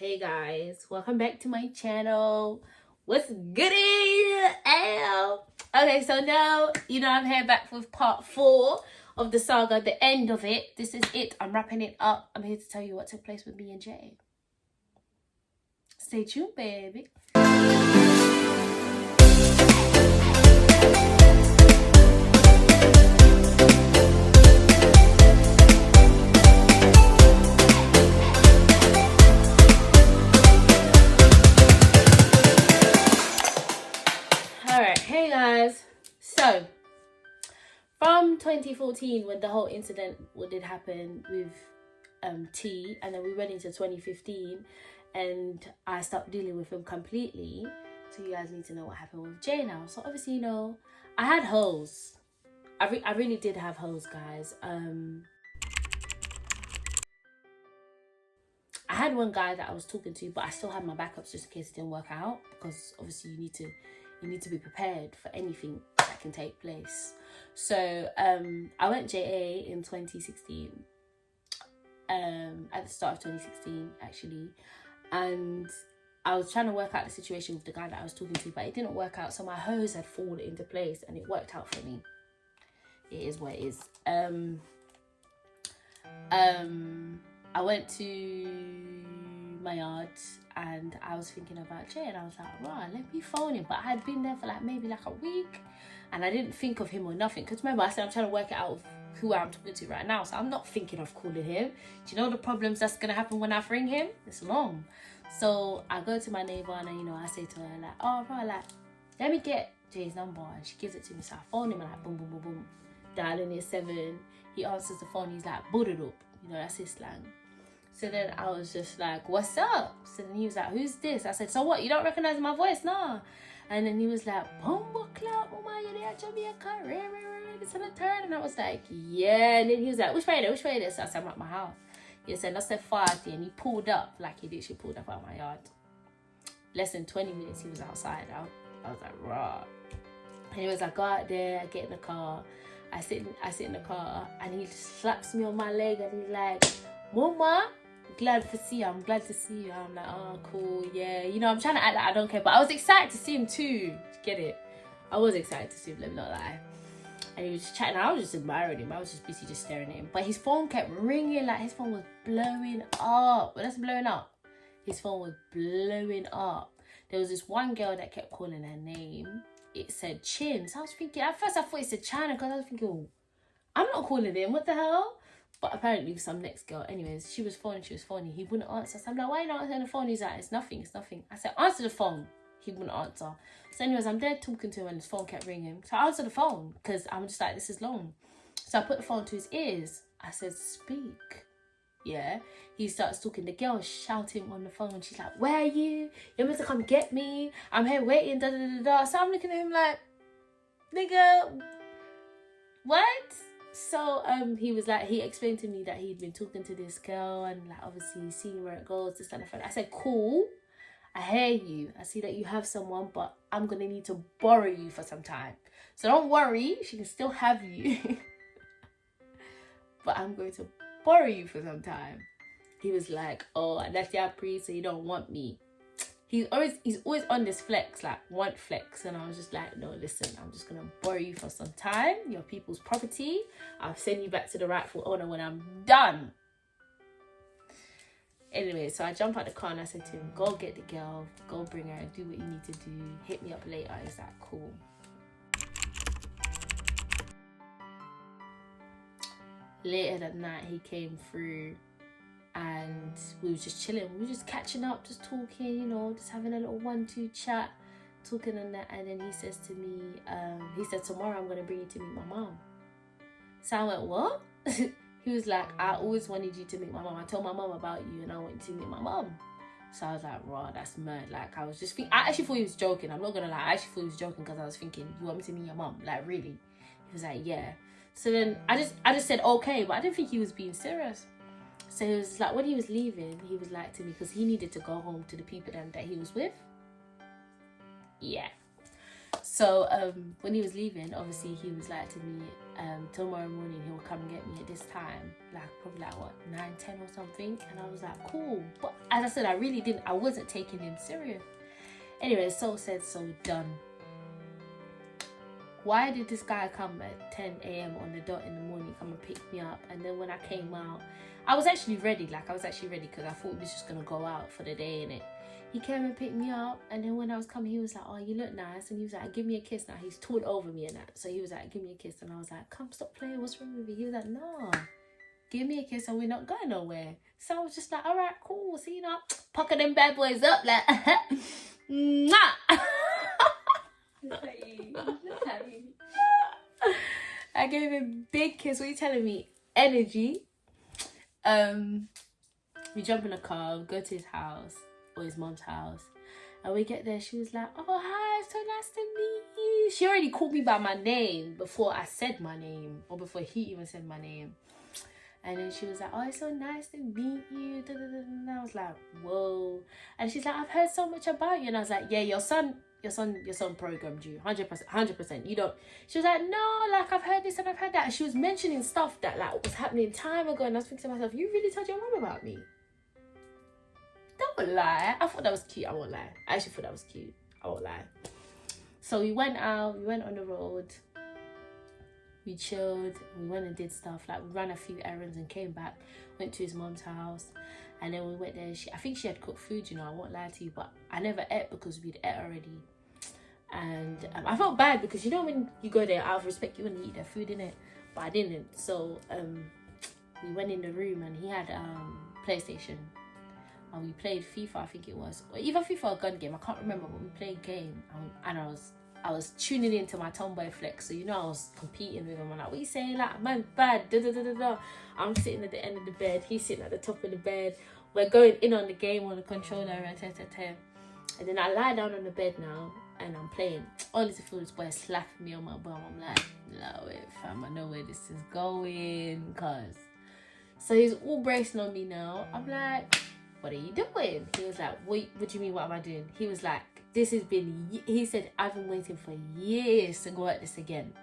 Hey guys, welcome back to my channel. What's goody? Okay, so now I'm here back with part 4 of the saga, the end of it. This is it. I'm wrapping it up. I'm here to tell you what took place with me and Jay. Stay tuned, baby. Hey guys, so from 2014 when the whole incident did happen with T, and then we went into 2015 and I stopped dealing with him completely. So you guys need to know what happened with Jay now. So obviously I had hoes. I really did have hoes, guys. I had one guy that I was talking to, but I still had my backups just in case it didn't work out, because obviously you need to be prepared for anything that can take place. So I went JA in 2016, at the start of 2016 actually, and I was trying to work out the situation with the guy that I was talking to, but it didn't work out. So my hose had fallen into place and it worked out for me. It is what it is. I went to my yard and I was thinking about Jay, and I was like, right, let me phone him. But I had been there for maybe a week and I didn't think of him or nothing, because remember I said I'm trying to work it out with who I'm talking to right now, so I'm not thinking of calling him. Do you know the problems that's gonna happen when I ring him? It's long. So I go to my neighbor and I say to her oh right, let me get Jay's number, and she gives it to me. So I phone him and boom boom boom boom, dialing it 7. He answers the phone, he's like, boot it up, that's his slang. So then I was just like, what's up? So then he was like, who's this? I said, so what, you don't recognize my voice? Nah. And then he was like, Bombo Club, oh my, you're there, Jamaica, it's on a turn. And I was like, yeah. And then he was like, which way is this? So I said, I'm at my house. He said, that's at 40. And he pulled up, like he literally pulled up out my yard. Less than 20 minutes, he was outside. I was like, raw. And he was like, go out there, get in the car. I sit in the car, and he slaps me on my leg and he's like, Mama, glad to see you. I'm glad to see you. I'm like, oh, cool, yeah. I'm trying to act like I don't care, but I was excited to see him too. Get it? I was excited to see him, let me not lie. And he was just chatting. I was just admiring him. I was just busy just staring at him. But his phone kept ringing, his phone was blowing up. When that's blowing up, his phone was blowing up. There was this one girl that kept calling her name. It said Chin. So I was thinking, at first I thought it said China, because I was thinking, oh, I'm not calling him, what the hell? But apparently some next girl, anyways, she was phoning, he wouldn't answer. So I'm like, why are you not answering the phone? He's like, it's nothing. I said, answer the phone. He wouldn't answer. So anyways, I'm there talking to him and his phone kept ringing. So I answered the phone, because I'm just like, this is long. So I put the phone to his ears. I said, speak. Yeah. He starts talking. The girl shouting on the phone. She's like, where are you? You're meant to come get me. I'm here waiting, da da da da. So I'm looking at him like, nigga, what? So he was like, he explained to me that he'd been talking to this girl and obviously seeing where it goes, this and that. I said, cool, I hear you. I see that you have someone, but I'm gonna need to borrow you for some time. So don't worry, she can still have you. But I'm going to borrow you for some time. He was like, oh, that's your priest, so you don't want me. He's always on this flex, want flex. And I was just like, no, listen, I'm just gonna borrow you for some time. Your people's property. I'll send you back to the rightful owner when I'm done. Anyway, so I jump out the car and I said to him, go get the girl, go bring her, do what you need to do. Hit me up later. He's like, cool. Later that night, he came through and we were just chilling. We were just catching up, just talking, just having a little 1-2 chat, talking and that. And then he says to me, he said, tomorrow I'm going to bring you to meet my mom. So I went, what? He was like, I always wanted you to meet my mom. I told my mom about you and I want you to meet my mom. So I was like, raw, that's mad. I was just I actually thought he was joking. I'm not going to lie. I actually thought he was joking, because I was thinking, you want me to meet your mom? Really? He was like, yeah. So then I just said, okay, but I didn't think he was being serious. So he was like, when he was leaving, he was like to me, because he needed to go home to the people that he was with. Yeah. So when he was leaving, obviously he was like to me, tomorrow morning he will come and get me at this time, like probably like what, 9-10 or something. And I was like, cool. But as I said, I wasn't taking him serious. Anyway, so said, so done. Why did this guy come at 10 a.m. on the dot in the morning, come and pick me up? And then when I came out, I was actually ready. Like, I was actually ready because I thought we was just going to go out for the day, innit? He came and picked me up. And then when I was coming, he was like, oh, you look nice. And he was like, give me a kiss now. He's tall over me and that. So he was like, give me a kiss. And I was like, come, stop playing. What's wrong with you? He was like, no, give me a kiss and we're not going nowhere. So I was just like, all right, cool. So, you know, pucker them bad boys up. Like, mwah. Look at you. I gave him a big kiss. What are you telling me? Energy. We jump in a car, we go to his house, or his mom's house, and we get there. She was like, oh, hi, so nice to meet you. She already called me by my name before I said my name, or before he even said my name. And then she was like, oh, it's so nice to meet you. And I was like, whoa. And she's like, I've heard so much about you. And I was like, yeah, your son programmed you, 100%. You don't. She was like, no, like I've heard this and I've heard that. And she was mentioning stuff that like was happening time ago. And I was thinking to myself, you really told your mum about me? Don't lie. I thought that was cute. I won't lie. I actually thought that was cute. I won't lie. So we went out. We went on the road. We chilled. We went and did stuff. Like we ran a few errands and came back. Went to his mom's house. And then we went there. I think she had cooked food, you know. I won't lie to you. But I never ate because we'd ate already. And I felt bad because, you know, when you go there, out of respect, you want to eat their food, innit? But I didn't. So we went in the room and he had PlayStation. And we played FIFA, I think it was. Or either FIFA or gun game. I can't remember. But we played a game. And I was tuning into my tomboy flex. So, you know, I was competing with him. I'm like, what are you saying? Like, man, bad. Da, da, da, da, da. I'm sitting at the end of the bed. He's sitting at the top of the bed. We're going in on the game on the controller. And then I lie down on the bed now. And I'm playing. Only to feel this boy slapping me on my bum. I'm like, no, wait, fam. I know where this is going. So he's all bracing on me now. I'm like, what are you doing? He was like, what do you mean, what am I doing? He was like, he said, I've been waiting for years to go at this again.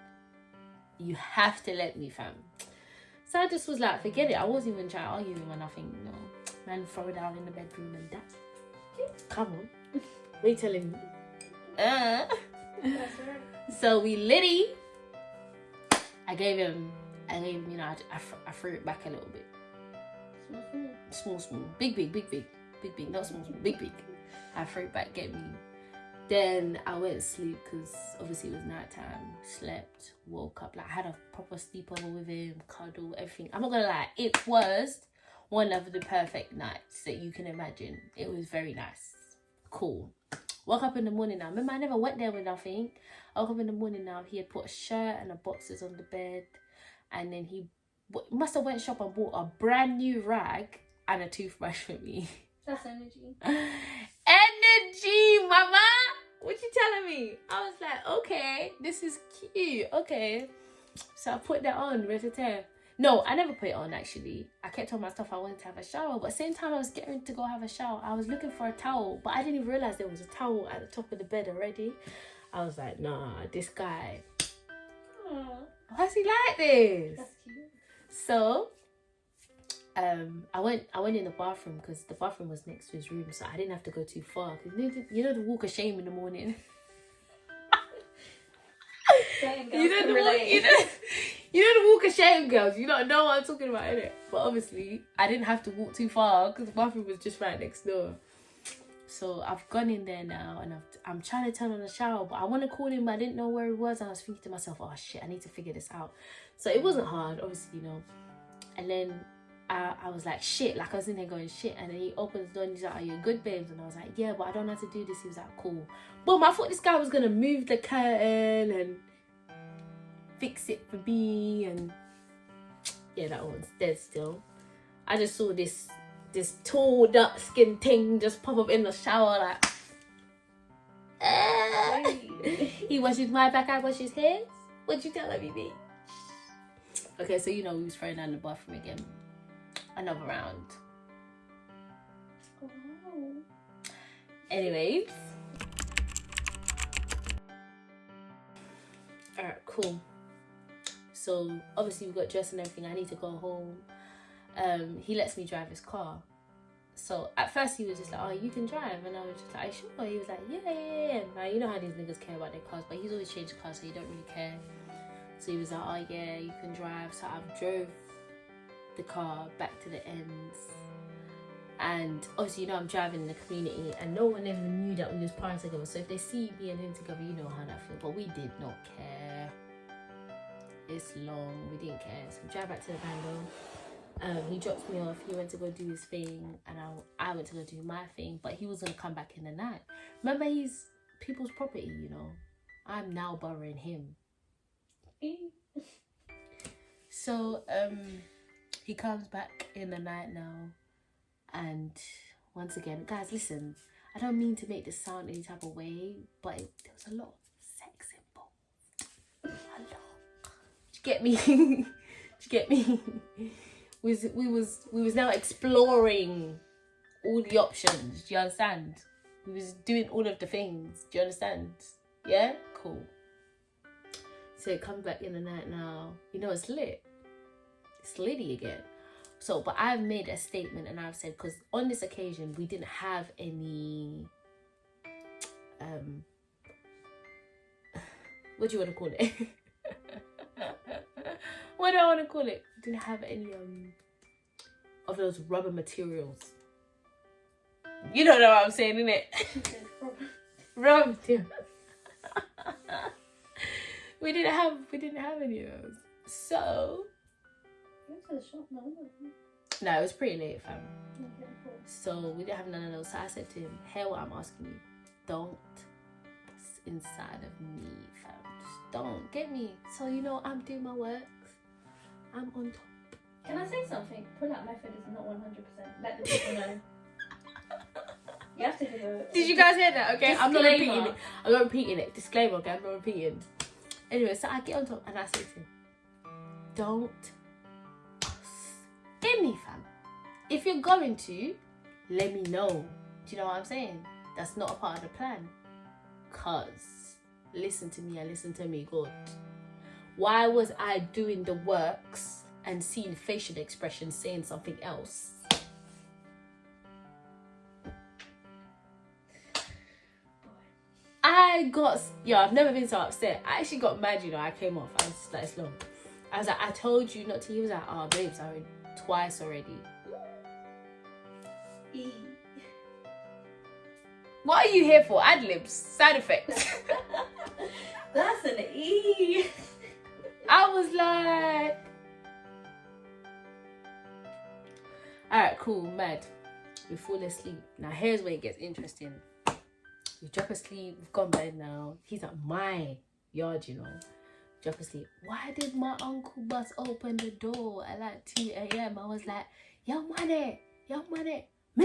You have to let me, fam. So I just was like, forget it. I wasn't even trying to argue with him or nothing. No, man, throw it down in the bedroom and that. Come on. What are you telling me? That's right. So we litty. I gave him, you know, I threw it back a little bit. Small. Big. Not small, big. I threw it back, get me. Then I went to sleep because obviously it was nighttime. Slept, woke up, like I had a proper sleepover with him, cuddle, everything. I'm not gonna lie, it was one of the perfect nights that you can imagine. It was very nice, cool. Woke up in the morning now. Remember, I never went there with nothing. I woke up in the morning now. He had put a shirt and a boxers on the bed, and then he must have went shop and bought a brand new rag and a toothbrush for me. That's energy. Energy, mama. What you telling me? I was like, okay, this is cute. Okay. So I put that on, No, I never put it on actually. I kept on my stuff. I wanted to have a shower. But at the same time I was getting to go have a shower, I was looking for a towel. But I didn't even realize there was a towel at the top of the bed already. I was like, nah, this guy. Aww. Why's he like this? That's cute. So I went in the bathroom because the bathroom was next to his room, so I didn't have to go too far. Cause you know the walk of shame in the morning. You know the walk of shame, girls. You don't know what I'm talking about, innit? But obviously, I didn't have to walk too far because the bathroom was just right next door. So I've gone in there now and I'm trying to turn on the shower, but I want to call him, but I didn't know where he was. I was thinking to myself, oh shit, I need to figure this out. So it wasn't hard, obviously, you know. And then I was like, shit, like I was in there going shit. And then he opens the door and he's like, are you good, babes? And I was like, yeah, but I don't know how to do this. He was like, cool. Boom, I thought this guy was going to move the curtain and fix it for me. And yeah, that one's dead still. I just saw this tall, dark skinned thing just pop up in the shower like, He washes my back, I wash his hairs. What you telling me, B? Okay, so you know we was throwing down the bathroom again. Another round. Oh. Anyways. Alright, cool. So obviously we got dressed and everything. I need to go home. He lets me drive his car. So at first he was just like, oh, you can drive, and I was just like, are you sure? He was like, yeah. Now you know how these niggas care about their cars, but he's always changed cars, so he don't really care. So he was like, oh yeah, you can drive. So I drove the car back to the ends, and obviously, you know, I'm driving in the community, and no one ever knew that we was partying together. So if they see me and him together, you know how that feels. But we did not care. It's long. We didn't care. So we drive back to the bando. He dropped me off. He went to go do his thing, and I went to go do my thing. But he was gonna come back in the night. Remember, he's people's property. You know, I'm now borrowing him. So he comes back in the night now, and once again, guys, listen. I don't mean to make this sound any type of way, but there was a lot of sex involved. A lot. Did you get me? Did you get me? We was now exploring all the options. Do you understand? We was doing all of the things. Do you understand? Yeah? Cool. So it comes back in the night now. You know, it's lit. It's litty again. So, but I've made a statement, and I've said, because on this occasion we didn't have any what do you want to call it? What do I want to call it? We didn't have any of those rubber materials. You don't know what I'm saying, innit? Rubber materials. We didn't have any of those. So no, it was pretty late, fam. Okay, cool. So we didn't have none of those. So I said to him, hey, what I'm asking you, don't bust inside of me, fam. Just don't get me. So you know, I'm doing my work. I'm on top. Can I say something? Pull-out method is not 100%. Let the people know. You have to give a... Did you guys hear that? Okay, disclaimer. I'm not repeating it. Disclaimer, okay? I'm not repeating. Anyway, so I get on top and I say to him, don't get me, fam. If you're going to, let me know. Do you know what I'm saying? That's not a part of the plan. Cause, listen to me and listen to me good. Why was I doing the works and seeing facial expressions saying something else? I've never been so upset. I actually got mad, you know. I came off. I was just like, it's long. I was like, I told you not to. He was like, oh, babes, I heard twice already. What are you here for? Ad-libs? Side effects? That's an E. I was like... Alright, cool, mad. We fall asleep. Now, here's where it gets interesting. We drop asleep. We've gone bed now. He's at my yard, you know. Drop asleep. Why did my uncle bust open the door at like 2 a.m? I was like, yo, money. Me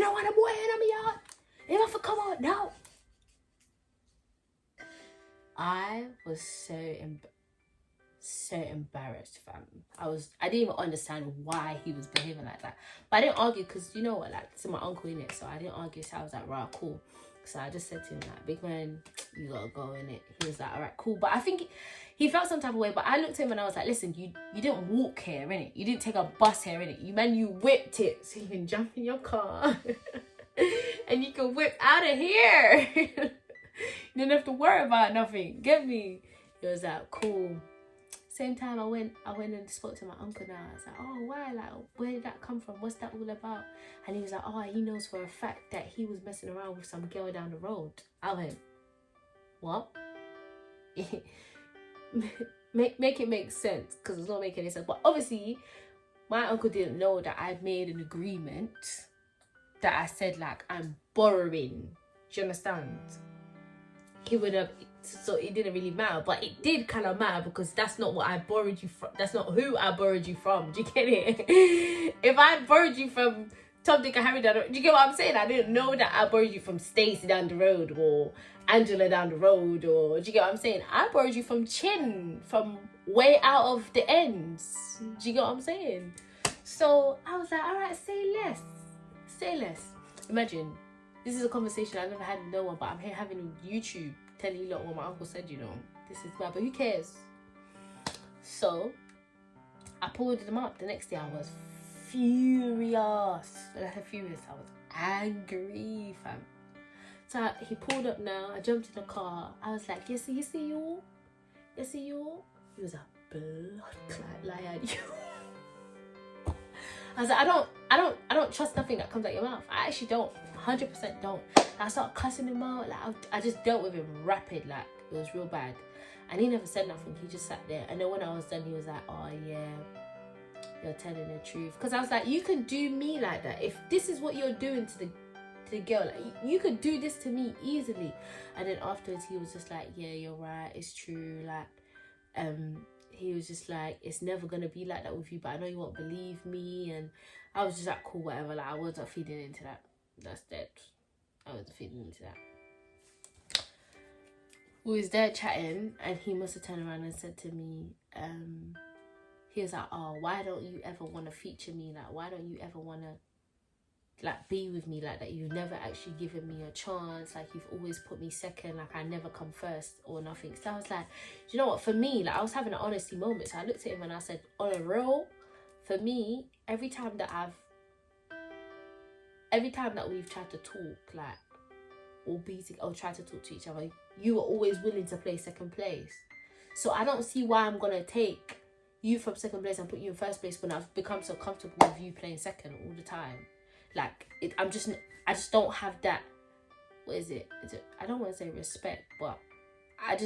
don't want a boy in my yard. If I come out now. I was so embarrassed, fam. I didn't even understand why he was behaving like that. But I didn't argue because, you know what, like, it's my uncle in it. So I didn't argue. So I was like, right, cool. So I just said to him, like, big man, you gotta go in it. He was like, all right, cool. But I think he felt some type of way. But I looked at him and I was like, listen, you didn't walk here, innit? You didn't take a bus here, innit? You whipped it. So you can jump in your car and you can whip out of here. You didn't have to worry about nothing. Get me? He was like, cool. Same time I went and spoke to my uncle now. I was like, oh, why? Like, where did that come from? What's that all about? And he was like, oh, he knows for a fact that he was messing around with some girl down the road. I went, what? make it make sense, because it's not making any sense. But obviously, my uncle didn't know that I'd made an agreement that I said, like, I'm borrowing. Do you understand? He would have... So it didn't really matter, but it did kind of matter because that's not what I borrowed you from. That's not who I borrowed you from. Do you get it? If I borrowed you from Tom, Dick and Harry down the road, do you get what I'm saying? I didn't know that I borrowed you from Stacey down the road or Angela down the road, or do you get what I'm saying? I borrowed you from Chin, from way out of the ends. Do you get what I'm saying? So I was like, all right, say less. Say less. Imagine, this is a conversation I've never had with no one, but I'm here having with YouTube. Telling you lot what my uncle said, you know. This is bad, but who cares? So I pulled them up. The next day I was furious. When I said furious, I was angry, fam. So he pulled up now. I jumped in the car. I was like, you see you? You see you? He was a blood clot liar. I was like, I don't trust nothing that comes out your mouth. I actually don't. 100% don't. I started cussing him out. Like I just dealt with him rapid. Like it was real bad. And he never said nothing. He just sat there. And then when I was done, he was like, oh yeah, you're telling the truth. Because I was like, you can do me like that. If this is what you're doing to the girl, like, you could do this to me easily. And then afterwards, he was just like, yeah, you're right. It's true. Like, he was just like, it's never going to be like that with you. But I know you won't believe me. And I was just like, cool, whatever. Like, I wasn't feeding into that. That's dead. I wasn't feeding into that. We was there chatting, and he must have turned around and said to me, he was like, oh, why don't you ever want to feature me? Like, why don't you ever want to, like, be with me like that? You've never actually given me a chance. Like, you've always put me second. Like, I never come first or nothing. So I was like, you know what? For me, like, I was having an honesty moment. So I looked at him and I said, on a real, for me, every time that we've tried to talk, like, or try to talk to each other, you were always willing to play second place. So I don't see why I'm gonna take you from second place and put you in first place when I've become so comfortable with you playing second all the time. Like, I just don't have that. What is it? I don't want to say respect, but I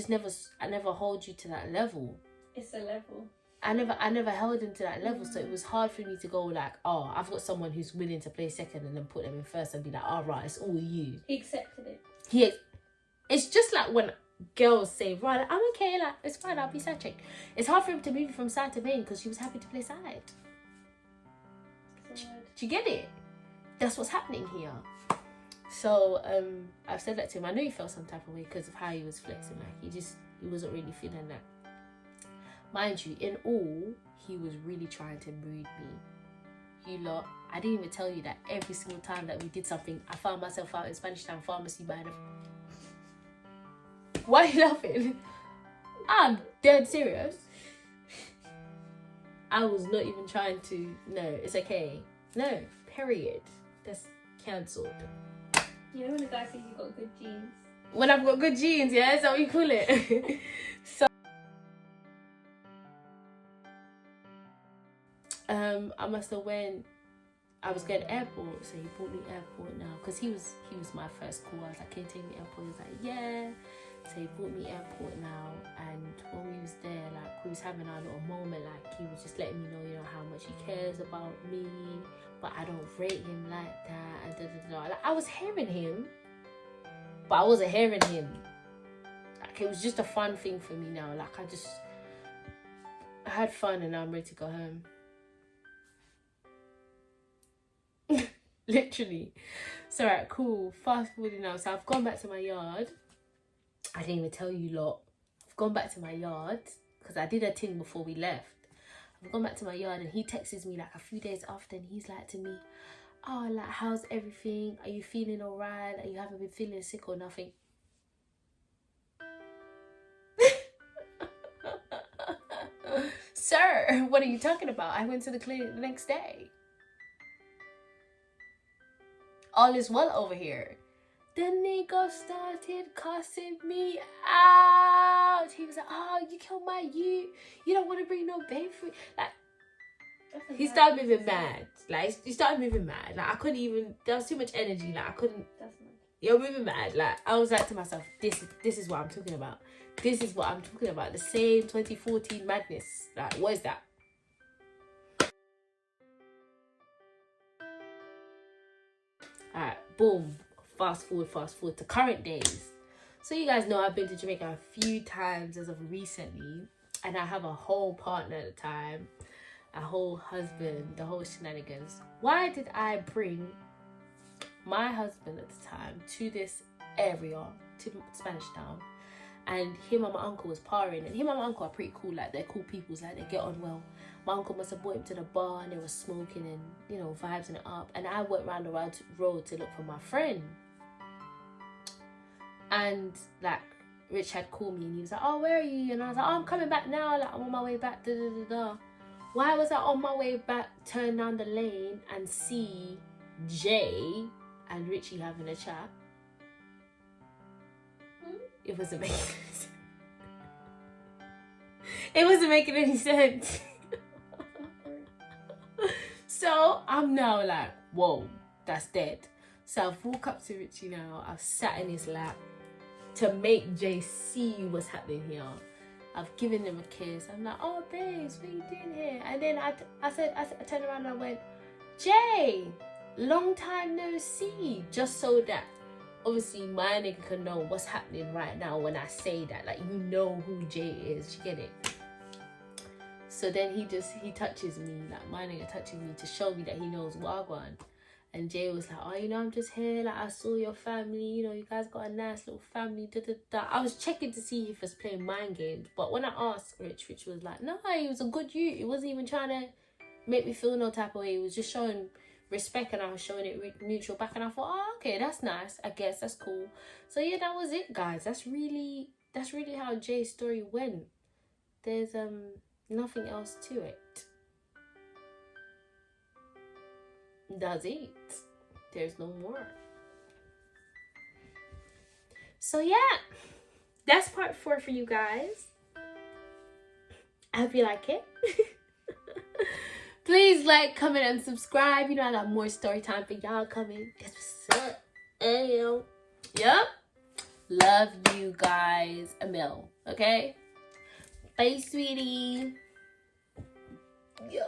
never hold you to that level. It's a level. I never held him to that level, so it was hard for me to go like, oh, I've got someone who's willing to play second and then put them in first and be like, all right, it's all you. He accepted it. It's just like when girls say, right, I'm okay, like, it's fine, I'll be side chick. It's hard for him to move from side to main because she was happy to play side. Do you get it? That's what's happening here. So I've said that to him. I know he felt some type of way because of how he was flexing. Like, he wasn't really feeling that. Mind you, in all, he was really trying to mood me. You lot, I didn't even tell you that every single time that we did something, I found myself out in Spanish Town Pharmacy by the... Why are you laughing? I'm dead serious. I was not even trying to... No, it's okay. No, period. That's cancelled. You know when a guy says you've got good genes? When I've got good genes, yeah? Is that what you call it? So... I must have I was going to airport, so he brought me airport now, because he was my first call. I was like, can you take me airport? He was like, yeah. So he brought me airport now, and when we was there, like, we was having our little moment, like, he was just letting me know, you know, how much he cares about me, but I don't rate him like that, and da-da-da. Like, I was hearing him, but I wasn't hearing him. Like, it was just a fun thing for me now. Like, I had fun, and now I'm ready to go home. Literally. So right, cool. Fast forwarding now. So I've gone back to my yard. I didn't even tell you lot. I've gone back to my yard because I did a thing before we left. I've gone back to my yard, and he texts me like a few days after, and he's like to me, oh, like, how's everything? Are you feeling alright? Like, you haven't been feeling sick or nothing? Sir, what are you talking about? I went to the clinic the next day. All is well over here. The nigga started cussing me out. He was like, oh, you killed my you don't want to bring no baby for... Like, he started moving mad. Like, he started moving mad. Like, I couldn't even... There was too much energy. Like, I couldn't... That's mad. You're moving mad. Like, I was like to myself, this is what I'm talking about. This is what I'm talking about. The same 2014 madness. Like, what is that? Alright, boom. Fast forward to current days. So you guys know I've been to Jamaica a few times as of recently, and I have a whole partner at the time, a whole husband, the whole shenanigans. Why did I bring my husband at the time to this area, to Spanish Town, and him and my uncle was partying, and him and my uncle are pretty cool, like, they're cool people, like, they get on well. My uncle must have brought him to the bar, and they were smoking and, you know, vibing it up, and I went round the road to look for my friend. And, like, Rich had called me and he was like, oh, where are you? And I was like, oh, I'm coming back now. Like, I'm on my way back. Da, da, da, da. Why was I on my way back, turn down the lane and see Jay and Richie having a chat? It wasn't making any sense. It wasn't making any sense. So I'm now like, whoa, that's dead. So I've walked up to Richie now. I've sat in his lap to make Jay see what's happening here. I've given him a kiss. I'm like, oh, babes, what are you doing here? And then I turned around and I went, Jay, long time no see. Just so that, obviously, my nigga can know what's happening right now when I say that. Like, you know who Jay is. You get it? So then he touches me. Like, my nigga touches me to show me that he knows Wagwan. And Jay was like, oh, you know, I'm just here. Like, I saw your family. You know, you guys got a nice little family. Da, da, da. I was checking to see if he was playing mind games. But when I asked Rich was like, no, he was a good youth. He wasn't even trying to make me feel no type of way. He was just showing respect and I was showing it mutual back. And I thought, oh, okay, that's nice. I guess that's cool. So, yeah, that was it, guys. That's really how Jay's story went. There's nothing else to it. That's it. There's no more. So yeah, that's part 4 for you guys. I hope you like it. Please like, comment, and subscribe. You know I got more story time for y'all coming. That's what's up. Yep. Love you guys a mil. Okay? Bye, sweetie. Yo.